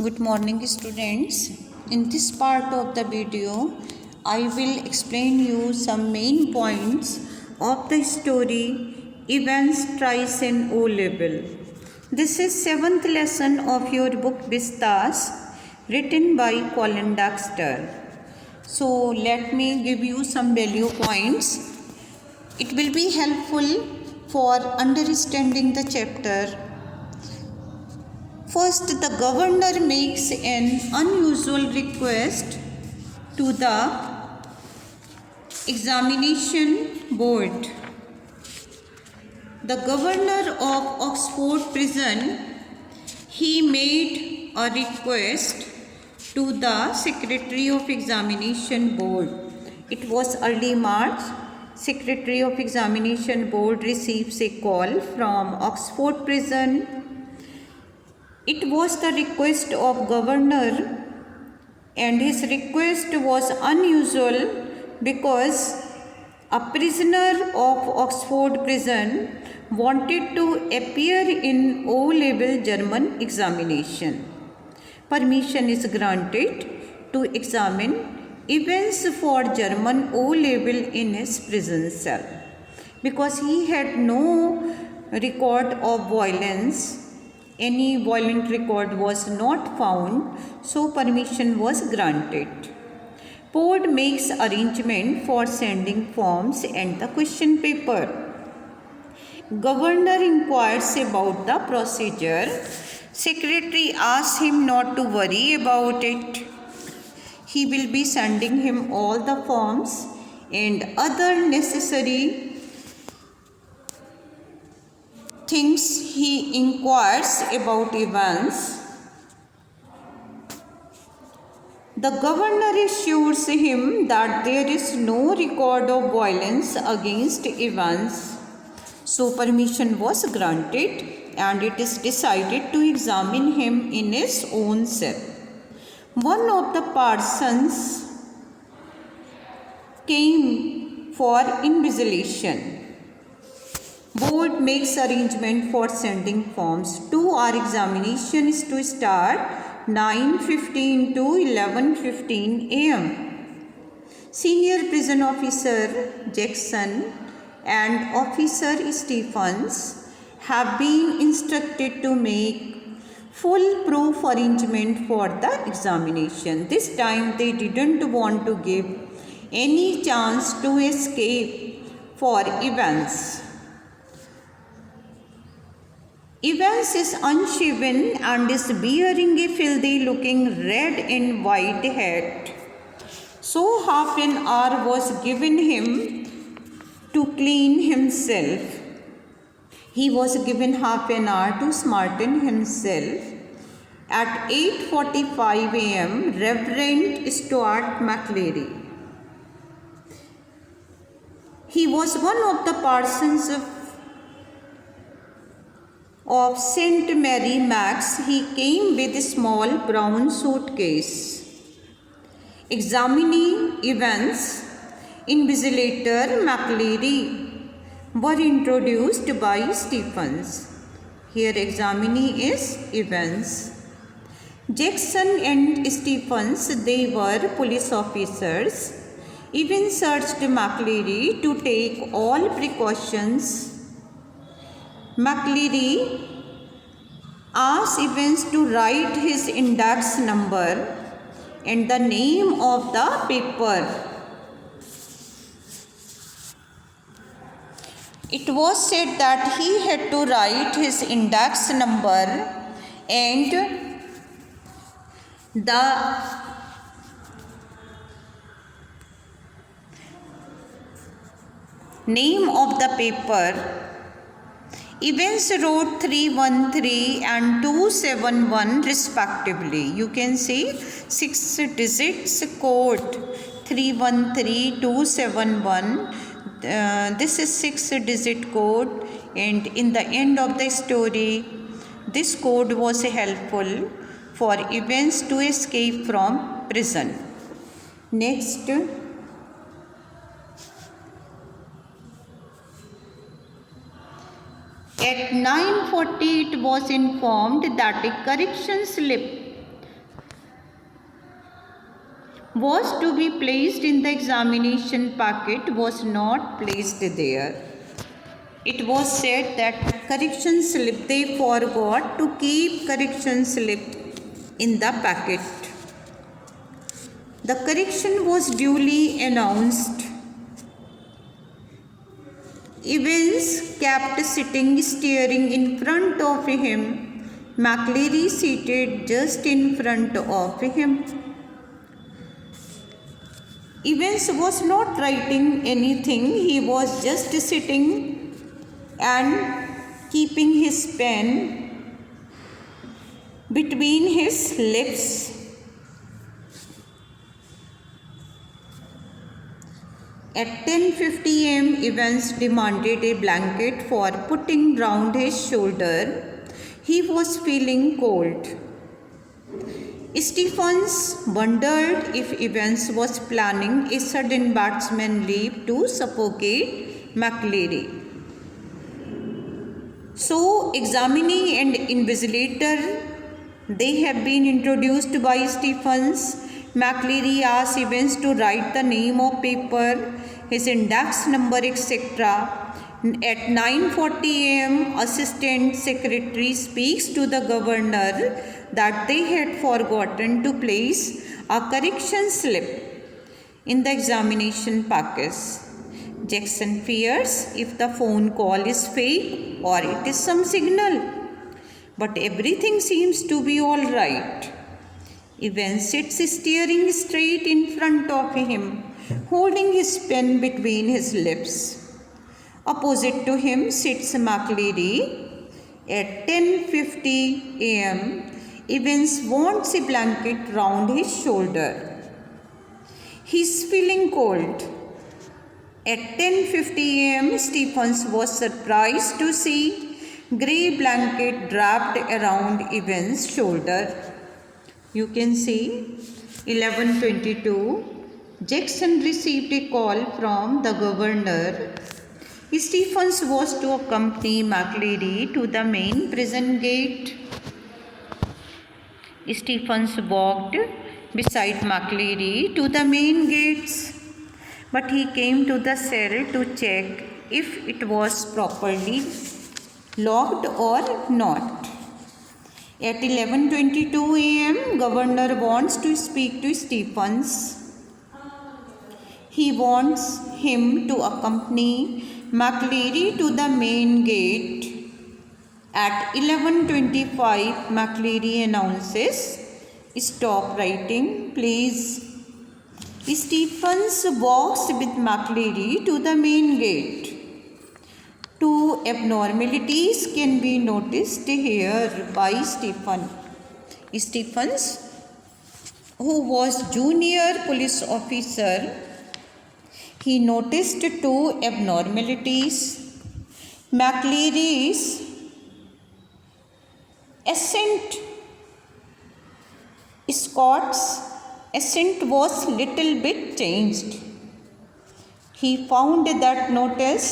Good morning students. In this part of the video, I will explain you some main points of the story Evans Tries an O Level. This is 7th lesson of your book Vistas written by Colin Dexter. So let me give you some value points. It will be helpful for understanding the chapter. First, the governor makes an unusual request to the examination board. The governor of Oxford Prison, he made a request to the Secretary of Examination Board. It was early March. Secretary of Examination Board receives a call from Oxford Prison. It was the request of governor, and his request was unusual because a prisoner of Oxford Prison wanted to appear in O-level German examination. Permission is granted to examine Evans for German O-level in his prison cell. Because he had no record of violence, any violent record was not found, so permission was granted. Board makes arrangement for sending forms and the question paper. Governor inquires about the procedure. Secretary asks him not to worry about it. He will be sending him all the forms and other necessary things. He inquires about Evans. The governor assures him that there is no record of violence against Evans. So permission was granted and it is decided to examine him in his own cell. One of the parsons came for invigilation. Board makes arrangement for sending forms. 2-hour examination is to start 9:15 to 11:15 am. Senior prison officer Jackson and officer Stephens have been instructed to make full proof arrangement for the examination. This time they didn't want to give any chance to escape for Evans. Evans is unshaven and is wearing a filthy looking red and white hat. So half an hour was given him to clean himself. He was given half an hour to smarten himself. At 8:45 am, Reverend Stuart McLeary. He was one of the parsons of St. Mary Max. He came with a small brown suitcase. Examining Evans, invigilator McLeary were introduced by Stephens. Here examinee is Evans. Jackson and Stephens, they were police officers. Evans urged McLeary to take all precautions. McLeary asked Evans to write his index number and the name of the paper. It was said that he had to write his index number and the name of the paper. Evans wrote 313 and 271 respectively. You can see 6 digits code 313 271. This is 6-digit code, and in the end of the story this code was helpful for Evans to escape from prison. Next, at 9:40 it was informed that a correction slip was to be placed in the examination packet was not placed there. It was said that correction slip, they forgot to keep correction slip in the packet. The correction was duly announced. Evans kept sitting staring in front of him. McLeary seated just in front of him. Evans was not writing anything. He was just sitting and keeping his pen between his lips. At 10:50 am, Evans demanded a blanket for putting round his shoulder. He was feeling cold. Stephens wondered if Evans was planning a sudden batsman leap to suffocate McLeary. So, examinee and invigilator, they have been introduced by Stephens. McLeary asked Evans to write the name of paper, his index number, etc. At 9:40 am, Assistant Secretary speaks to the governor that they had forgotten to place a correction slip in the examination package. Jackson fears if the phone call is fake or it is some signal, but everything seems to be all right. Evans sits staring straight in front of him, holding his pen between his lips. Opposite to him sits McLeary. At 10:50 am, Evans wants a blanket round his shoulder. He is feeling cold. At 10:50 am, Stephens was surprised to see grey blanket wrapped around Evans' shoulder. You can see 11:22. Jackson received a call from the governor. Stephens was to accompany McLeary to the main prison gate. Stephens walked beside McLeary to the main gates, but he came to the cell to check if it was properly locked or not. At 11:22 am, Governor wants to speak to Stephens. He wants him to accompany McLeary to the main gate. At 11:25, McLeary announces, "Stop writing, please." Stephens walks with McLeary to the main gate. Two abnormalities can be noticed here by Stephens, who was junior police officer. He noticed two abnormalities. McLeary's accent, Scott's accent was little bit changed. He found that notice,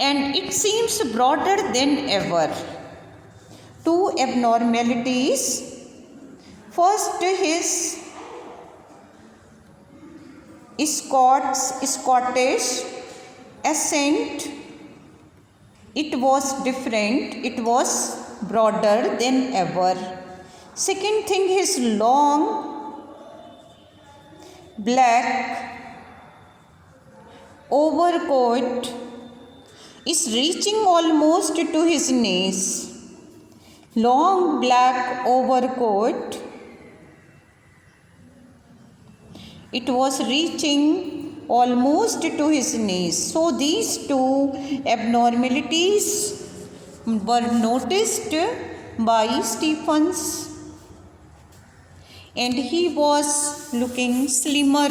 and it seems broader than ever. Two abnormalities. First, his Scottish accent, it was different, it was broader than ever. Second thing, his long black overcoat is reaching almost to his knees. Long black overcoat, it was reaching almost to his knees. So these two abnormalities were noticed by Stephens, and he was looking slimmer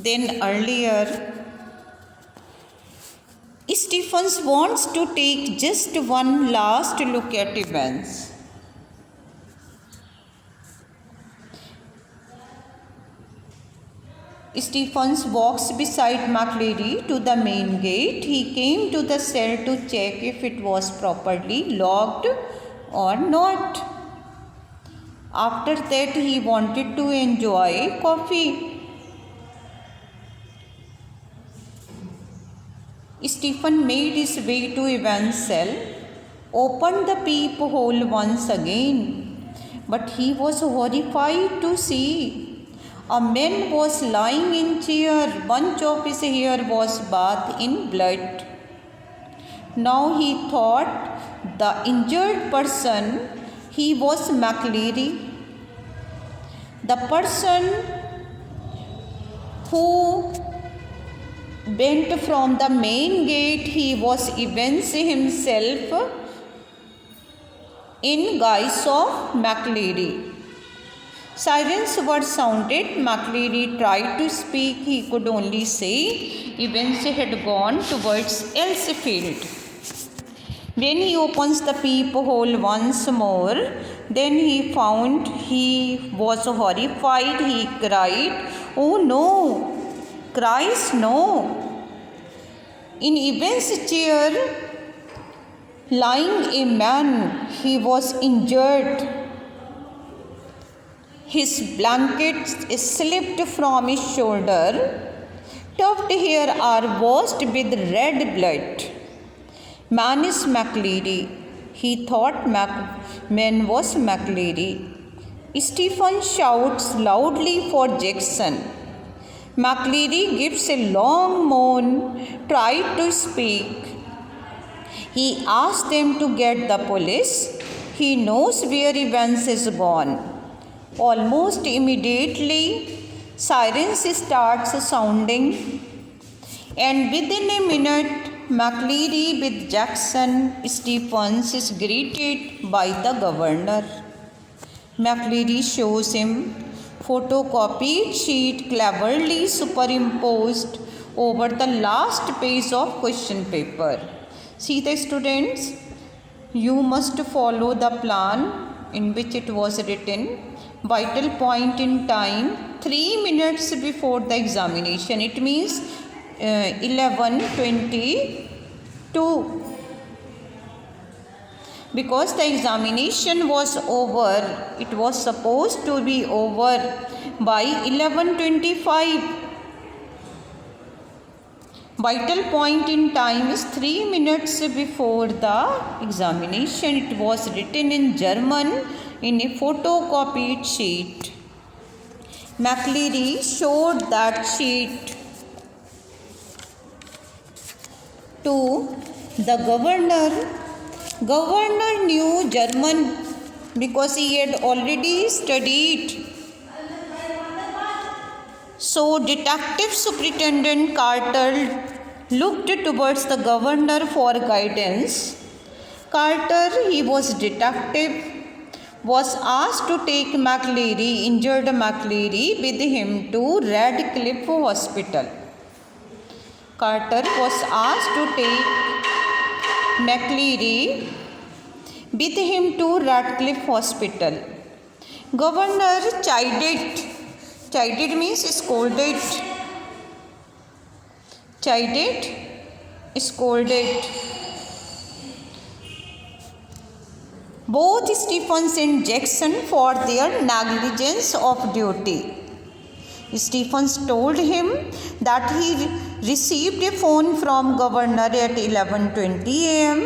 than earlier. Stephens wants to take just one last look at Evans. Stephens walks beside McLeary to the main gate. He came to the cell to check if it was properly locked or not. After that, he wanted to enjoy coffee. Stephen made his way to Evan's cell, opened the peephole once again, but he was horrified to see a man was lying in chair. Bunch of his hair was bathed in blood. Now he thought the injured person, he was McLeary, the person who went from the main gate. He was Evans himself in guise of McLeary. Sirens were sounded. McLeary tried to speak. He could only say Evans had gone towards Elsefield. When he opens the peephole once more, then he found he was horrified. He cried, "Oh no! Christ, no!" In Evans' chair, lying a man. He was injured. His blanket slipped from his shoulder. Tufted hair are washed with red blood. Man is McLeary. He thought man was McLeary. Stephen shouts loudly for Jackson. McLeary gives a long moan, tried to speak. He asked them to get the police. He knows where Evans is gone. Almost immediately, sirens starts sounding, and within a minute, McLeary with Jackson Stephens is greeted by the governor. McLeary shows him photocopied sheet cleverly superimposed over the last page of question paper. See the students, you must follow the plan in which it was written. Vital point in time, 3 minutes before the examination. It means 11:22, because the examination was over. It was supposed to be over by 11:25. Vital point in time is 3 minutes before the examination. It was written in German in a photocopied sheet. McLeary showed that sheet to the governor. Governor knew German because he had already studied. So Detective Superintendent Carter looked towards the governor for guidance. Carter, he was detective, was asked to take McLeary, injured McLeary, with him to Radcliffe Hospital. Carter was asked to take McLeary with him to Radcliffe Hospital. Governor chided. Chided means scolded. Chided, scolded. Both Stephens and Jackson for their negligence of duty. Stephens told him that he received a phone from governor at 11:20 a.m.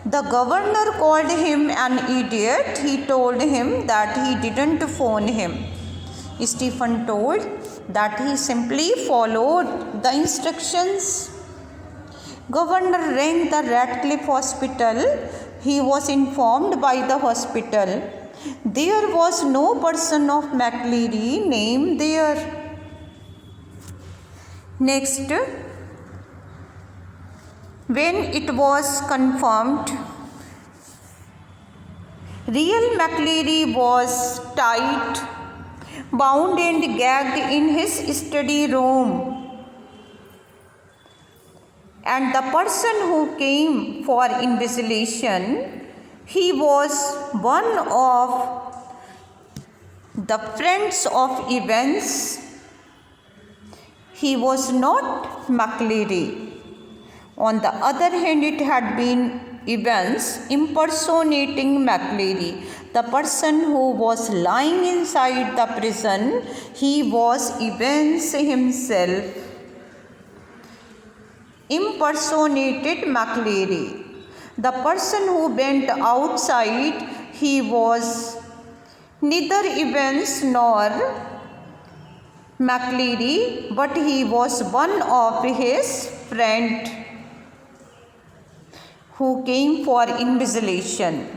The governor called him an idiot. He told him that he didn't phone him. Stephen told that he simply followed the instructions. Governor rang the Radcliffe Hospital. He was informed by the hospital there was no person of McLeary named there. Next, when it was confirmed, real McLeary was tied, bound and gagged in his study room, and the person who came for invigilation, he was one of the friends of Evans. He was not McLeary. On the other hand, it had been Evans impersonating McLeary. The person who was lying inside the prison, he was Evans himself. Impersonated McLeary. The person who went outside, he was neither Evans nor McLeary, but he was one of his friend who came for invigilation.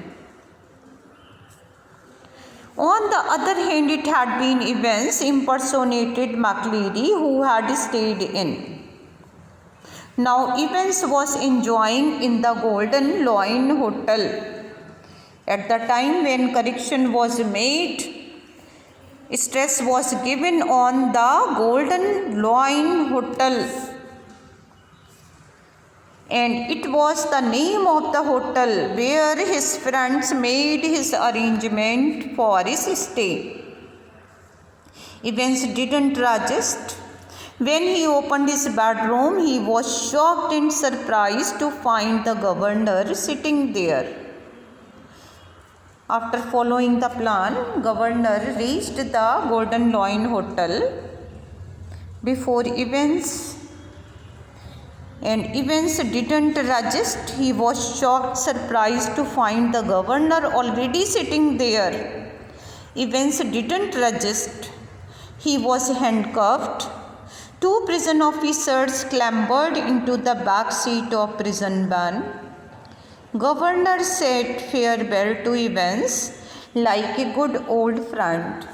On the other hand, it had been Evans impersonated McLeary who had stayed in. Now Evans was enjoying in the Golden Loin Hotel. At the time when correction was made, stress was given on the Golden Loin Hotel, and it was the name of the hotel where his friends made his arrangement for his stay. Evans didn't resist. When he opened his bedroom, he was shocked and surprised to find the governor sitting there. After following the plan, governor reached the Golden Loin Hotel before Evans, and Evans didn't resist. He was shocked, surprised to find the governor already sitting there. Evans didn't resist. He was handcuffed. Two prison officers clambered into the back seat of prison van. Governor said farewell to Evans like a good old friend.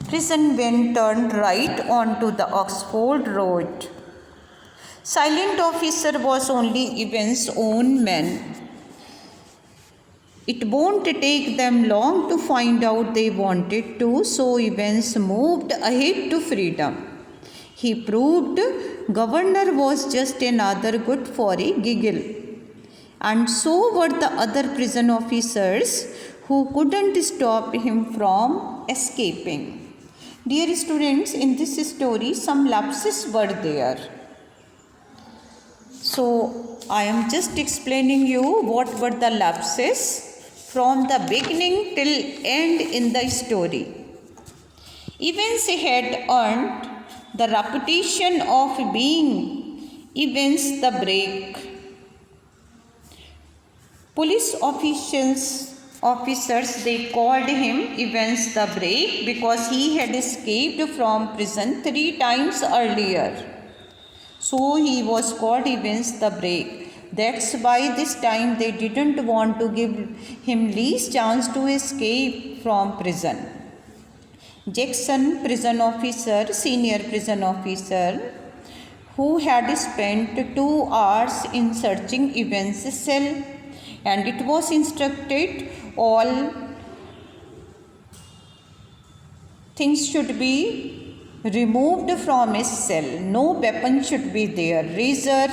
Prison van turned right onto the Oxford Road. Silent officer was only Evans' own man. It won't take them long to find out they wanted to, so Evans moved ahead to freedom. He proved governor was just another good for a giggle. And so were the other prison officers who couldn't stop him from escaping. Dear students, in this story some lapses were there. So I am just explaining you what were the lapses from the beginning till end in the story. Evans had earned the reputation of being Evans the Break. Police officers, they called him Evans the Break because he had escaped from prison 3 times earlier. So he was called Evans the Break. That's why this time they didn't want to give him least chance to escape from prison. Jackson, prison officer, senior prison officer, who had spent 2 hours in searching Evans' cell, and it was instructed all things should be removed from his cell. No weapon should be there. Razor,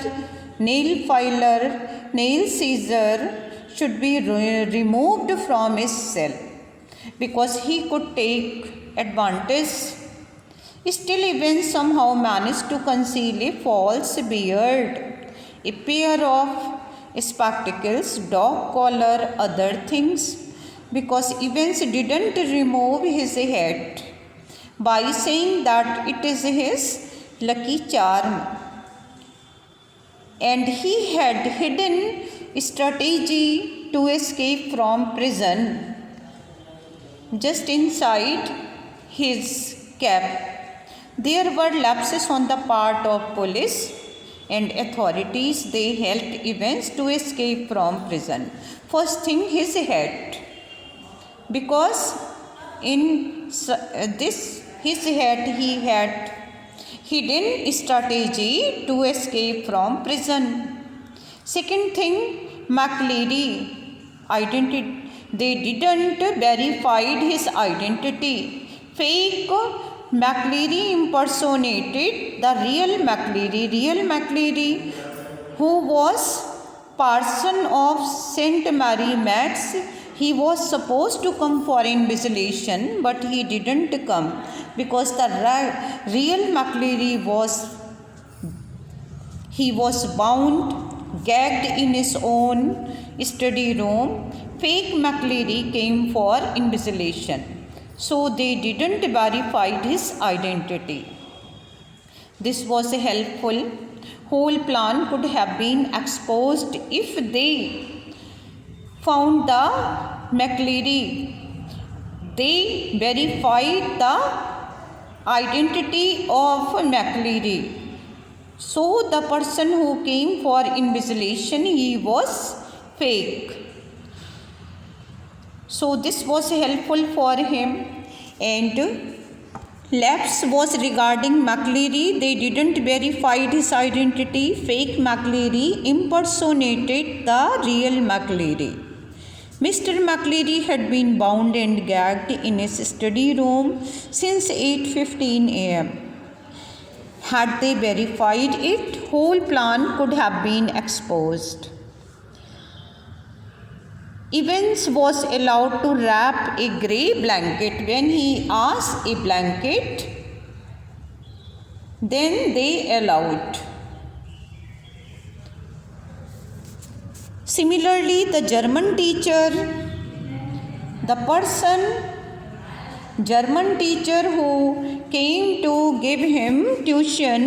nail filer, nail scissor should be removed from his cell because he could take advantage. Still, Evans somehow managed to conceal a false beard, a pair of spectacles, dog collar, other things, because Evans didn't remove his hat by saying that it is his lucky charm. And he had hidden strategy to escape from prison just inside his cap. There were lapses on the part of police and authorities. They helped Evans to escape from prison. First thing, his hat, because in his hat he had hidden strategy to escape from prison. Second thing, McLeary identity. They didn't verify his identity. Fake McLeary impersonated the real McLeary, who was parson of St. Mary Max. He was supposed to come for invigilation, but he didn't come because the real McLeary was bound, gagged in his own study room, fake McLeary came for invigilation. So they didn't verify his identity. This was helpful. Whole plan could have been exposed if they found the McLeary. They verified the identity of McLeary. So the person who came for invigilation, he was fake. So this was helpful for him. And lapse was regarding McLeary. They didn't verify his identity. Fake McLeary impersonated the real McLeary. Mr. McLeary had been bound and gagged in his study room since 8:15 a.m. Had they verified it, whole plan could have been exposed. Evans was allowed to wrap a grey blanket. When he asked a blanket, then they allowed. Similarly, the German teacher who came to give him tuition,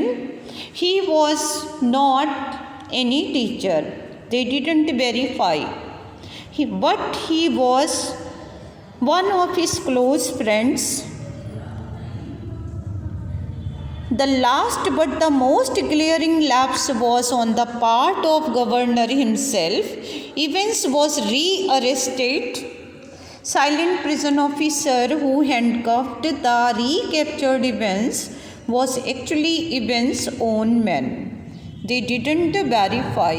he was not any teacher. They didn't verify. But he was one of his close friends. The last but the most glaring lapse was on the part of governor himself. Evans was re-arrested. Silent prison officer who handcuffed the recaptured Evans was actually Evans' own man. They didn't verify.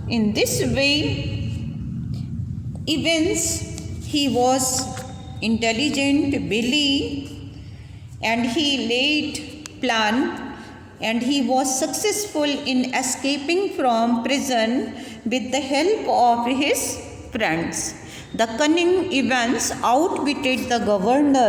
In this way, Evans, he was intelligent, Billy, and he laid plan, and he was successful in escaping from prison with the help of his friends. The cunning Evans outwitted the governor